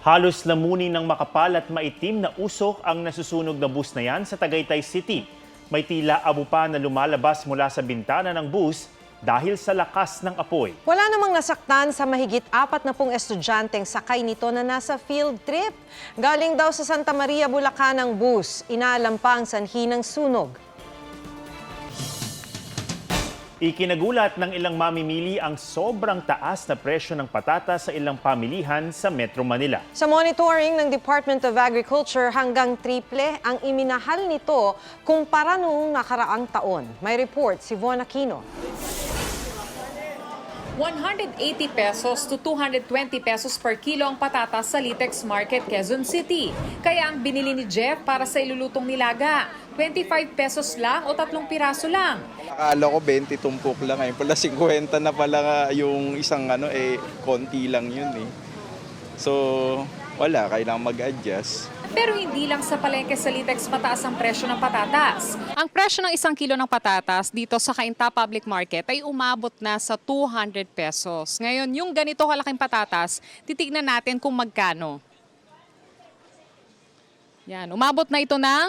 Halos lamunin ng makapal at maitim na usok ang nasusunog na bus na yan sa Tagaytay City. May tila abo pa na lumalabas mula sa bintana ng bus dahil sa lakas ng apoy. Wala namang nasaktan sa mahigit 40 estudyanteng sakay nito na nasa field trip. Galing daw sa Santa Maria, Bulacan ang bus. Inaalam pa ang sanhi ng sunog. Ikinagulat ng ilang mamimili ang sobrang taas na presyo ng patatas sa ilang pamilihan sa Metro Manila. Sa monitoring ng Department of Agriculture, hanggang triple ang iminahal nito kumpara noong nakaraang taon. May report si Von Aquino. 180 pesos to 220 pesos per kilo ang patatas sa Litex Market, Quezon City. Kaya ang binili ni Jeff para sa ilulutong nilaga, 25 pesos lang o 3 piraso lang. Akala ko 20 tumpok lang, ngayon pala 50 na pala nga yung isang konti lang yun eh. So wala, kailangan mag-adjust. Pero hindi lang sa palengke sa Litex mataas ang presyo ng patatas. Ang presyo ng 1 kilo ng patatas dito sa Cainta Public Market ay umabot na sa 200 pesos. Ngayon, yung ganito kalaking patatas, titignan natin kung magkano. Yan, umabot na ito ng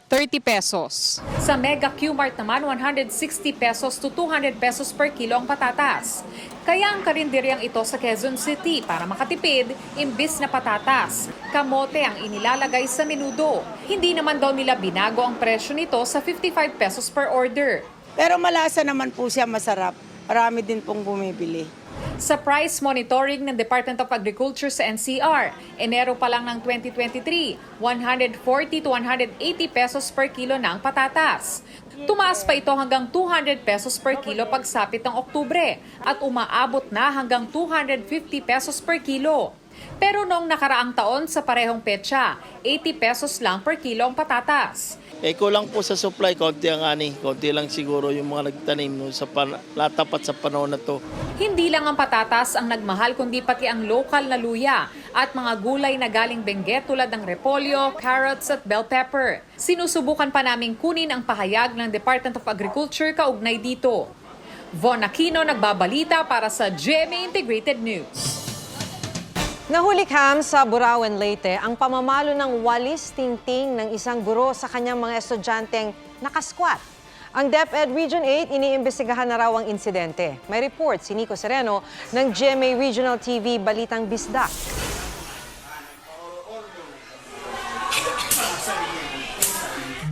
30 pesos. Sa Mega Q-Mart naman, 160 pesos to 200 pesos per kilo ang patatas. Kaya ang karinderyang ito sa Quezon City para makatipid, imbis na patatas, kamote ang inilalagay sa menudo. Hindi naman daw nila binago ang presyo nito sa 55 pesos per order. Pero malasa naman po siya, masarap. Marami din pong bumibili. Sa price monitoring ng Department of Agriculture sa NCR, Enero pa lang ng 2023, 140 to 180 pesos per kilo ng patatas. Tumaas pa ito hanggang 200 pesos per kilo pagsapit ng Oktubre at umaabot na hanggang 250 pesos per kilo. Pero noong nakaraang taon sa parehong petsa, 80 pesos lang per kilo ang patatas. Kulang po sa supply, konti ang ani. Konti lang siguro yung mga nagtanim sa latapat sa panahon na to. Hindi lang ang patatas ang nagmahal kundi pati ang lokal na luya at mga gulay na galing Benguet tulad ng repolyo, carrots at bell pepper. Sinusubukan pa naming kunin ang pahayag ng Department of Agriculture kaugnay dito. Von Aquino nagbabalita para sa GMA Integrated News. Nahulikham sa Burauen, Leyte ang pamamalo ng walis tingting ng isang guro sa kanyang mga estudyanteng nakasquat. Ang DepEd Region 8 iniimbestigahan na raw ang insidente. May report si Nico Sereno ng GMA Regional TV Balitang Bisdak.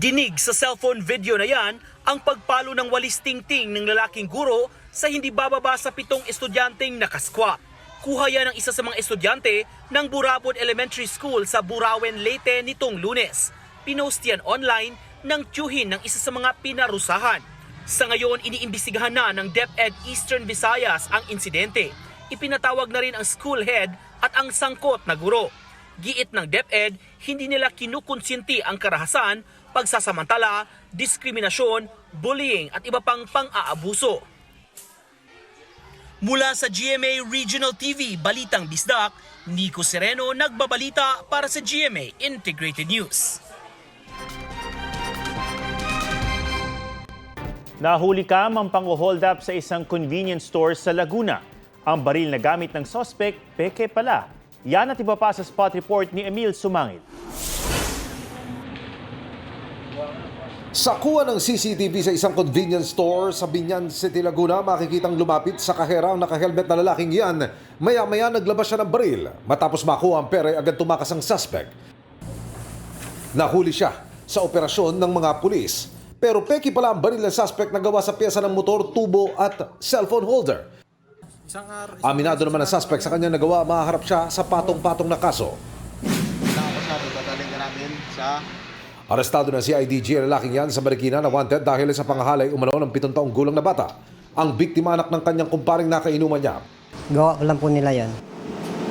Dinig sa cellphone video na yan ang pagpalo ng walis tingting ng lalaking guro sa hindi bababa sa 7 estudyanteng nakasquat. Kuha yan ng isa sa mga estudyante ng Burabon Elementary School sa Burauen, Leyte nitong Lunes. Pinost yan online ng tiyuhin ng isa sa mga pinarusahan. Sa ngayon, iniimbestigahan na ng DepEd Eastern Visayas ang insidente. Ipinatawag na rin ang school head at ang sangkot na guro. Giit ng DepEd, hindi nila kinukonsinti ang karahasan, pagsasamantala, diskriminasyon, bullying at iba pang pang-aabuso. Mula sa GMA Regional TV Balitang Bisdak, Nico Sereno nagbabalita para sa GMA Integrated News. Nahuli kam ang pang-hold up sa isang convenience store sa Laguna. Ang baril na gamit ng suspect, peke pala. Yan at iba pa sa spot report ni Emil Sumangit. Sa kuha ng CCTV sa isang convenience store sa Binyan City, Laguna, makikitang lumapit sa kahera ang nakahelmet na lalaking yan. Maya-maya naglabas siya ng baril. Matapos makuha ang pera, agad tumakas ang suspect. Nahuli siya sa operasyon ng mga pulis. Pero peki pala ang baril ng suspect na gawa sa pyesa ng motor, tubo at cellphone holder. Aminado naman ang suspect sa kanyang nagawa, mahaharap siya sa patong-patong na kaso. Arestado na si IDG ang lalaking yan sa Marikina na wanted dahil sa pangahalay umano ng 7 taong gulang na bata. Ang biktima anak ng kanyang kumparing nakainuman niya. Gawa ko lang po nila yan.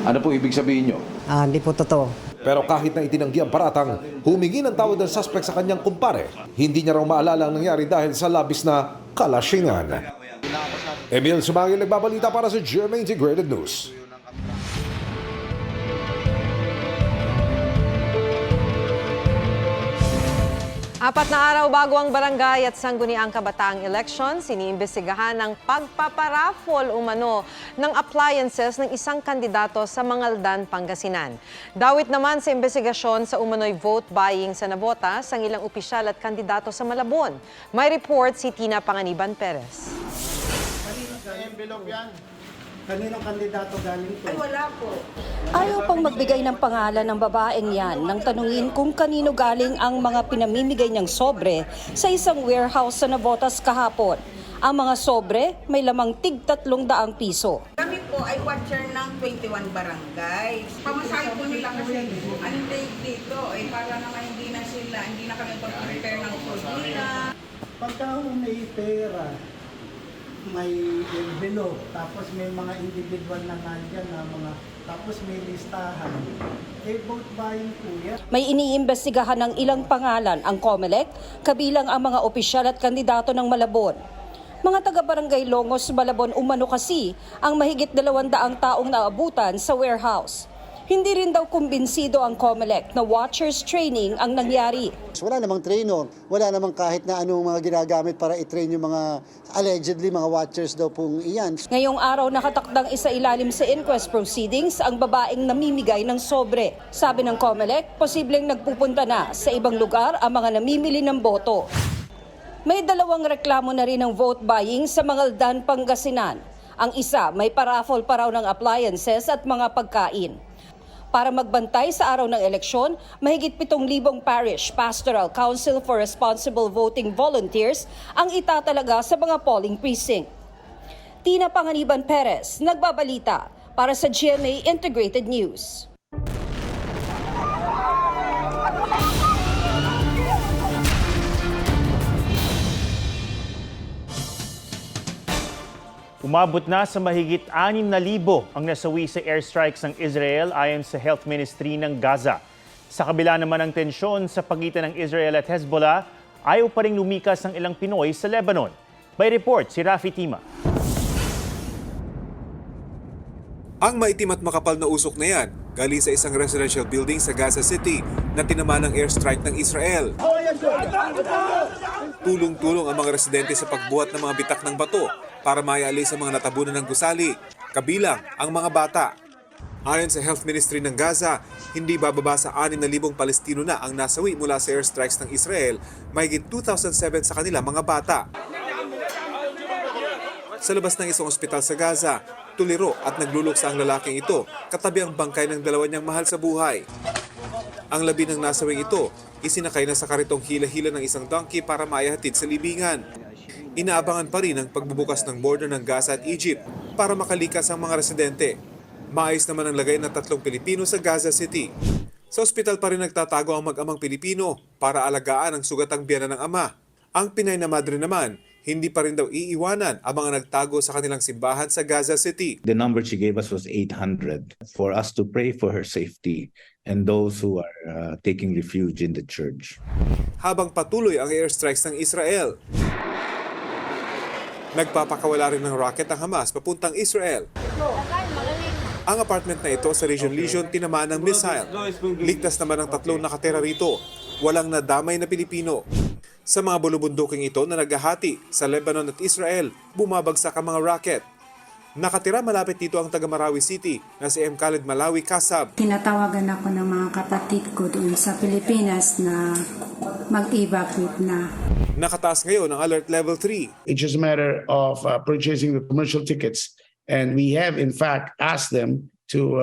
Ano po ibig sabihin nyo? Hindi po totoo. Pero kahit na itinanggi ang paratang, humingi ng tawad ng suspect sa kanyang kumpare. Hindi niya raw maalala ang nangyari dahil sa labis na kalashingan. Emil Sumangil nagbabalita para sa GMA Integrated News. 4 na araw bago ang barangay at sangguniang kabataang elections, iniimbestigahan ng pagpaparaffle umano ng appliances ng isang kandidato sa Mangaldan, Pangasinan. Dawit naman sa investigasyon sa umano'y vote buying sa Navotas ang ilang opisyal at kandidato sa Malabon. May report si Tina Panganiban Perez. Kaninong kandidato galing to? Ay, wala po. Ayaw pang magbigay ng pangalan ng babaeng yan nang tanungin kung kanino galing ang mga pinamimigay niyang sobre sa isang warehouse sa Navotas kahapon. Ang mga sobre may lamang tig 300 piso. Kami po ay watcher ng 21 barangay. Pamasahe po nila kasi anong date dito ay para naman hindi na kami pag-prepare ng food nila. Pagka may pera, may envelope, tapos may mga individual na nandyan na tapos may listahan. Vote buying po yan. May iniimbestigahan ng ilang pangalan ang COMELEC, kabilang ang mga opisyal at kandidato ng Malabon. Mga taga-barangay Longos, Malabon umano kasi ang mahigit 200 taong naabutan sa warehouse. Hindi rin daw kumbinsido ang COMELEC na watchers training ang nangyari. Wala namang trainer, wala namang kahit na anong mga ginagamit para i-train yung mga allegedly mga watchers daw pong iyan. Ngayong araw nakatakdang isailalim sa inquest proceedings ang babaeng namimigay ng sobre. Sabi ng COMELEC, posibleng nagpupunta na sa ibang lugar ang mga namimili ng boto. May 2 reklamo na rin ng vote buying sa Mangaldan, Pangasinan. Ang isa, may paraffle pa raw ng appliances at mga pagkain. Para magbantay sa araw ng eleksyon, mahigit 7,000 Parish Pastoral Council for Responsible Voting Volunteers ang itatalaga sa mga polling precinct. Tina Panganiban Perez, nagbabalita para sa GMA Integrated News. Umabot na sa mahigit 6,000 ang nasawi sa airstrikes ng Israel ayon sa Health Ministry ng Gaza. Sa kabila naman ng tensyon sa pagitan ng Israel at Hezbollah, ayaw pa rin lumikas ang ilang Pinoy sa Lebanon. May report si Rafi Tima. Ang maitim at makapal na usok na yan, galing sa isang residential building sa Gaza City na tinamaan ng airstrike ng Israel. Tulong-tulong ang mga residente sa pagbuhat ng mga bitak ng bato para maialis ang mga natabunan ng gusali, kabilang ang mga bata. Ayon sa Health Ministry ng Gaza, hindi bababa sa 6,000 Palestino na ang nasawi mula sa airstrikes ng Israel, mahigit 2,007 sa kanila mga bata. Sa labas ng isang ospital sa Gaza, tuliro at nagluluksa ang lalaking ito, katabi ang bangkay ng 2 niyang mahal sa buhay. Ang labi ng nasawing ito, isinakay na sa karitong hila-hila ng isang donkey para maihatid sa libingan. Inaabangan pa rin ang pagbubukas ng border ng Gaza at Egypt para makalikas ang mga residente. Maayos naman ang lagay ng 3 Pilipino sa Gaza City. Sa ospital pa rin nagtatago ang mag-amang Pilipino para alagaan ang sugatang biyanan ng ama. Ang Pinay na madre naman, hindi pa rin daw iiwanan ang mga nagtago sa kanilang simbahan sa Gaza City. The number she gave us was 800 for us to pray for her safety and those who are taking refuge in the church. Habang patuloy ang airstrikes ng Israel, nagpapakawala rin ng rocket ang Hamas papuntang Israel. Ang apartment na ito sa Region Legion tinamaan ng missile. Ligtas naman ang 3 nakatira rito. Walang nadamay na Pilipino. Sa mga bulubunduking ito na naghahati sa Lebanon at Israel, bumabagsak ang mga rocket. Nakatira malapit dito ang taga Marawi City na si M. Khalid Malawi Kasab. Tinatawagan ako ng mga kapatid ko doon sa Pilipinas na mag-evacuate na. Nakataas ngayon ang Alert Level 3. It's just a matter of purchasing the commercial tickets, and we have in fact asked them to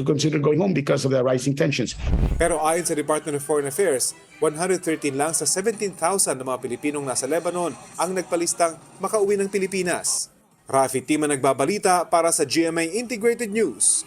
consider going home because of the rising tensions. Pero ayon sa Department of Foreign Affairs, 113 lang sa 17,000 na mga Pilipinong nasa Lebanon ang nagpalistang makauwi ng Pilipinas. Rafi Tima nagbabalita para sa GMA Integrated News.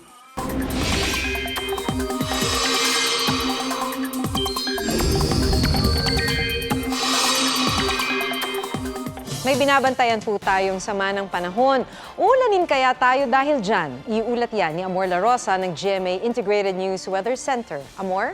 May binabantayan po tayong sama ng panahon. Ulanin kaya tayo dahil dyan? Iulat yan ni Amor La Rosa ng GMA Integrated News Weather Center. Amor?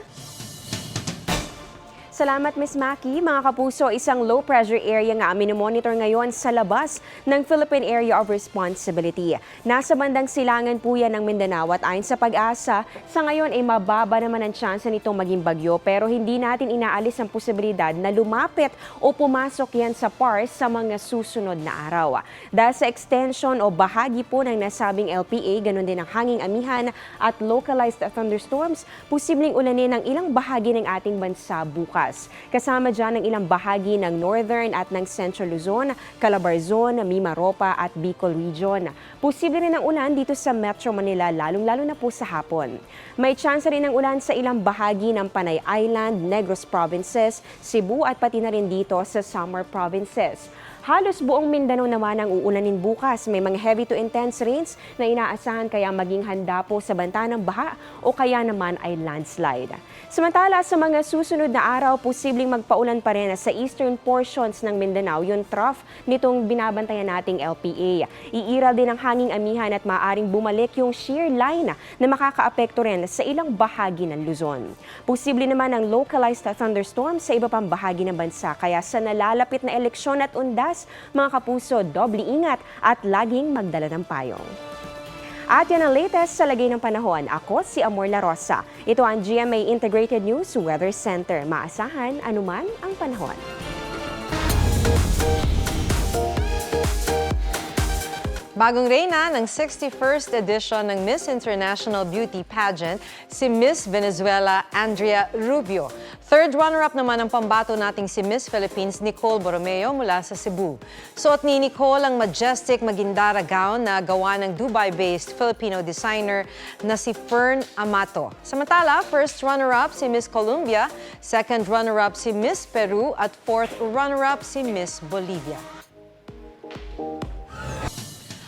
Salamat, Ms. Maki. Mga kapuso, isang low-pressure area nga minomonitor ngayon sa labas ng Philippine Area of Responsibility. Nasa bandang silangan po yan ng Mindanao at ayon sa Pag-asa, sa ngayon ay mababa naman ang tsansa nitong maging bagyo pero hindi natin inaalis ang posibilidad na lumapit o pumasok yan sa PAR sa mga susunod na araw. Dahil sa extension o bahagi po ng nasabing LPA, ganun din ang hanging amihan at localized thunderstorms, posibleng ulanin ng ilang bahagi ng ating bansa bukas. Kasama dyan ang ilang bahagi ng Northern at ng Central Luzon, Calabarzon, Mimaropa at Bicol Region. Posible rin ang ulan dito sa Metro Manila, lalong-lalo na po sa hapon. May tsansa rin ng ulan sa ilang bahagi ng Panay Island, Negros Provinces, Cebu at pati na rin dito sa Samar Provinces. Halos buong Mindanao naman ang uulanin bukas. May mga heavy to intense rains na inaasahan kaya maging handa po sa banta ng baha o kaya naman ay landslide. Samantala sa mga susunod na araw, posibleng magpaulan pa rin sa eastern portions ng Mindanao, yung trough nitong binabantayan nating LPA. Iiral din ang hanging amihan at maaaring bumalik yung shear line na makakaapekto rin sa ilang bahagi ng Luzon. Posible naman ang localized thunderstorm sa iba pang bahagi ng bansa kaya sa nalalapit na eleksyon at undas, mga kapuso, doble ingat at laging magdala ng payong. At yan ang latest sa lagay ng panahon. Ako si Amor La Rosa. Ito ang GMA Integrated News Weather Center. Maasahan anuman ang panahon. Bagong reyna ng 61st edition ng Miss International Beauty Pageant, si Miss Venezuela Andrea Rubio. Third runner-up naman ang pambato nating si Miss Philippines Nicole Borromeo mula sa Cebu. Suot ni Nicole ang majestic magindara gown na gawa ng Dubai-based Filipino designer na si Fern Amato. Samantala, first runner-up si Miss Colombia, second runner-up si Miss Peru at fourth runner-up si Miss Bolivia.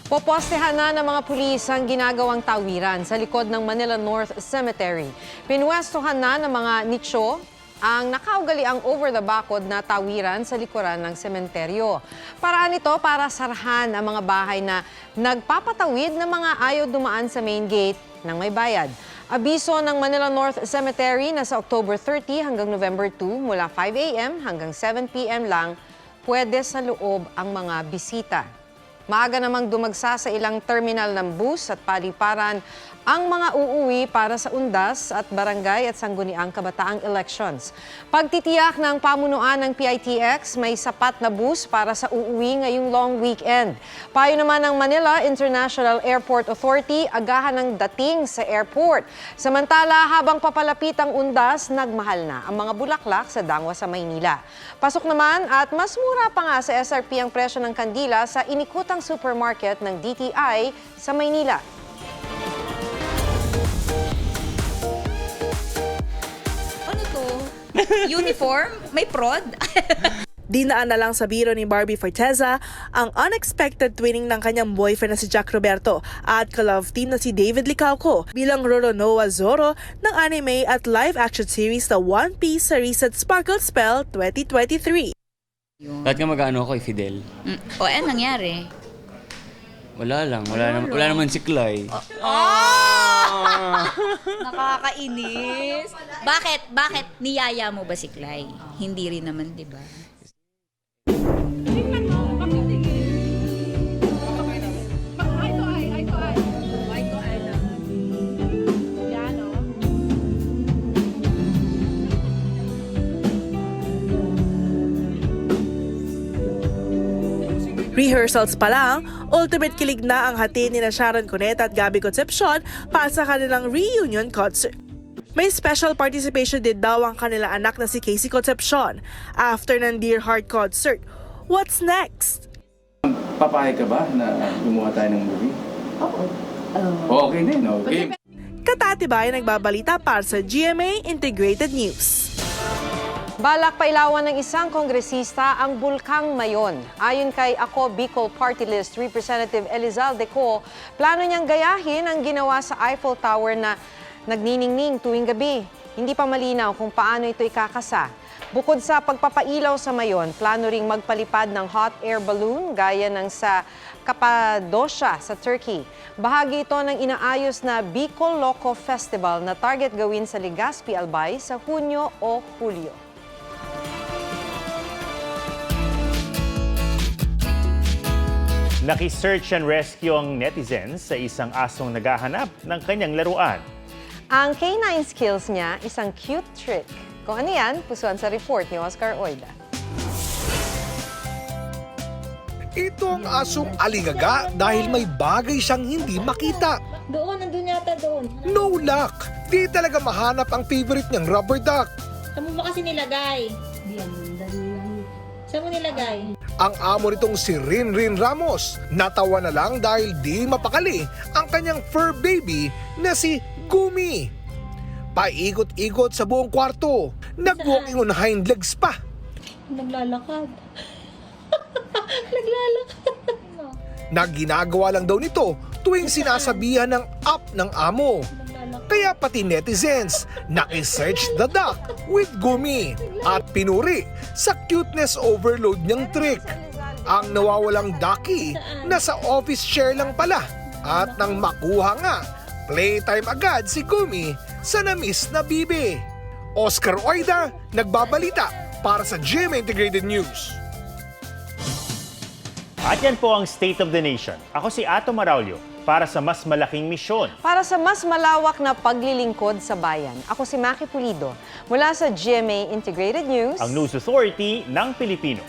Popostehan na ng mga pulis ang ginagawang tawiran sa likod ng Manila North Cemetery. Pinwestohan na ng mga nicho ang nakaugaliang over-the-backod na tawiran sa likuran ng sementeryo. Paraan ito para sarahan ang mga bahay na nagpapatawid ng mga ayaw dumaan sa main gate ng may bayad. Abiso ng Manila North Cemetery na sa October 30 hanggang November 2 mula 5 a.m. hanggang 7 p.m. lang pwede sa loob ang mga bisita. Maaga namang dumagsa sa ilang terminal ng bus at paliparan ang mga uuwi para sa undas at barangay at sangguniang kabataang elections. Pagtitiyak ng pamunuan ng PITX, may sapat na bus para sa uuwi ngayong long weekend. Payo naman ng Manila International Airport Authority, agahan ng dating sa airport. Samantala, habang papalapit ang undas, nagmahal na ang mga bulaklak sa Dangwa sa Maynila. Pasok naman at mas mura pa nga sa SRP ang presyo ng kandila sa inikutang supermarket ng DTI sa Maynila. Uniform? May prod? Dinaan na lang sa biro ni Barbie Forteza ang unexpected twinning ng kanyang boyfriend na si Jack Roberto at ka-love team na si David Licauco bilang Roronoa Zorro ng anime at live-action series na One Piece sa Reset Sparkle Spell 2023. Lahat nga mag-ano ako Fidel. O, ano nangyari? Wala lang, wala naman si Clay. Nakakainis. Bakit niyaya mo ba si Clay? Hindi rin naman, 'di ba? Rehearsals pa lang, ultimate kilig na ang hati ni Sharon Cuneta at Gabby Concepcion para sa kanilang reunion concert. May special participation din daw ang kanila anak na si Casey Concepcion after ng Dear Heart concert. What's next? Papayag ka ba na gumawa tayo ng movie? Oo. Okay din, okay. Katatibay nagbabalita para sa GMA Integrated News. Balak pailawan ng isang kongresista ang Bulkang Mayon. Ayon kay Ako Bicol Party List Representative Elizalde Co, plano niyang gayahin ang ginawa sa Eiffel Tower na nagniningning tuwing gabi. Hindi pa malinaw kung paano ito ikakasa. Bukod sa pagpapailaw sa Mayon, plano ring magpalipad ng hot air balloon gaya ng sa Cappadocia sa Turkey. Bahagi ito ng inaayos na Bicol Loco Festival na target gawin sa Legazpi, Albay sa Hunyo o Hulyo. Naki-search and rescue ang netizens sa isang asong naghahanap ng kanyang laruan. Ang canine skills niya, isang cute trick. Kung ano yan, pusuan sa report ni Oscar Oida. Itong asong aligaga dahil may bagay siyang hindi makita. Doon, nandun yata doon. No luck! Di talaga mahanap ang favorite niyang rubber duck. Saan mo ba kasi nilagay? Saan mo nilagay? Ang amo nitong si Rinrin Ramos, natawa na lang dahil di mapakali ang kanyang fur baby na si Gumi. Paikot-ikot sa buong kwarto, nag-walking on hind legs pa. Naglalakad. Naglalakad. Naginagawa lang daw nito tuwing sinasabihan ng up ng amo. Kaya pati netizens naki-search the duck with Gumi at pinuri sa cuteness overload niyang trick. Ang nawawalang ducky nasa office chair lang pala at nang makuha nga, playtime agad si Gumi sa na-miss na bibi. Oscar Oida, nagbabalita para sa GMA Integrated News. At yan po ang State of the Nation. Ako si Ato Maraulio para sa mas malaking misyon. Para sa mas malawak na paglilingkod sa bayan, ako si Maki Pulido mula sa GMA Integrated News. Ang News Authority ng Pilipino.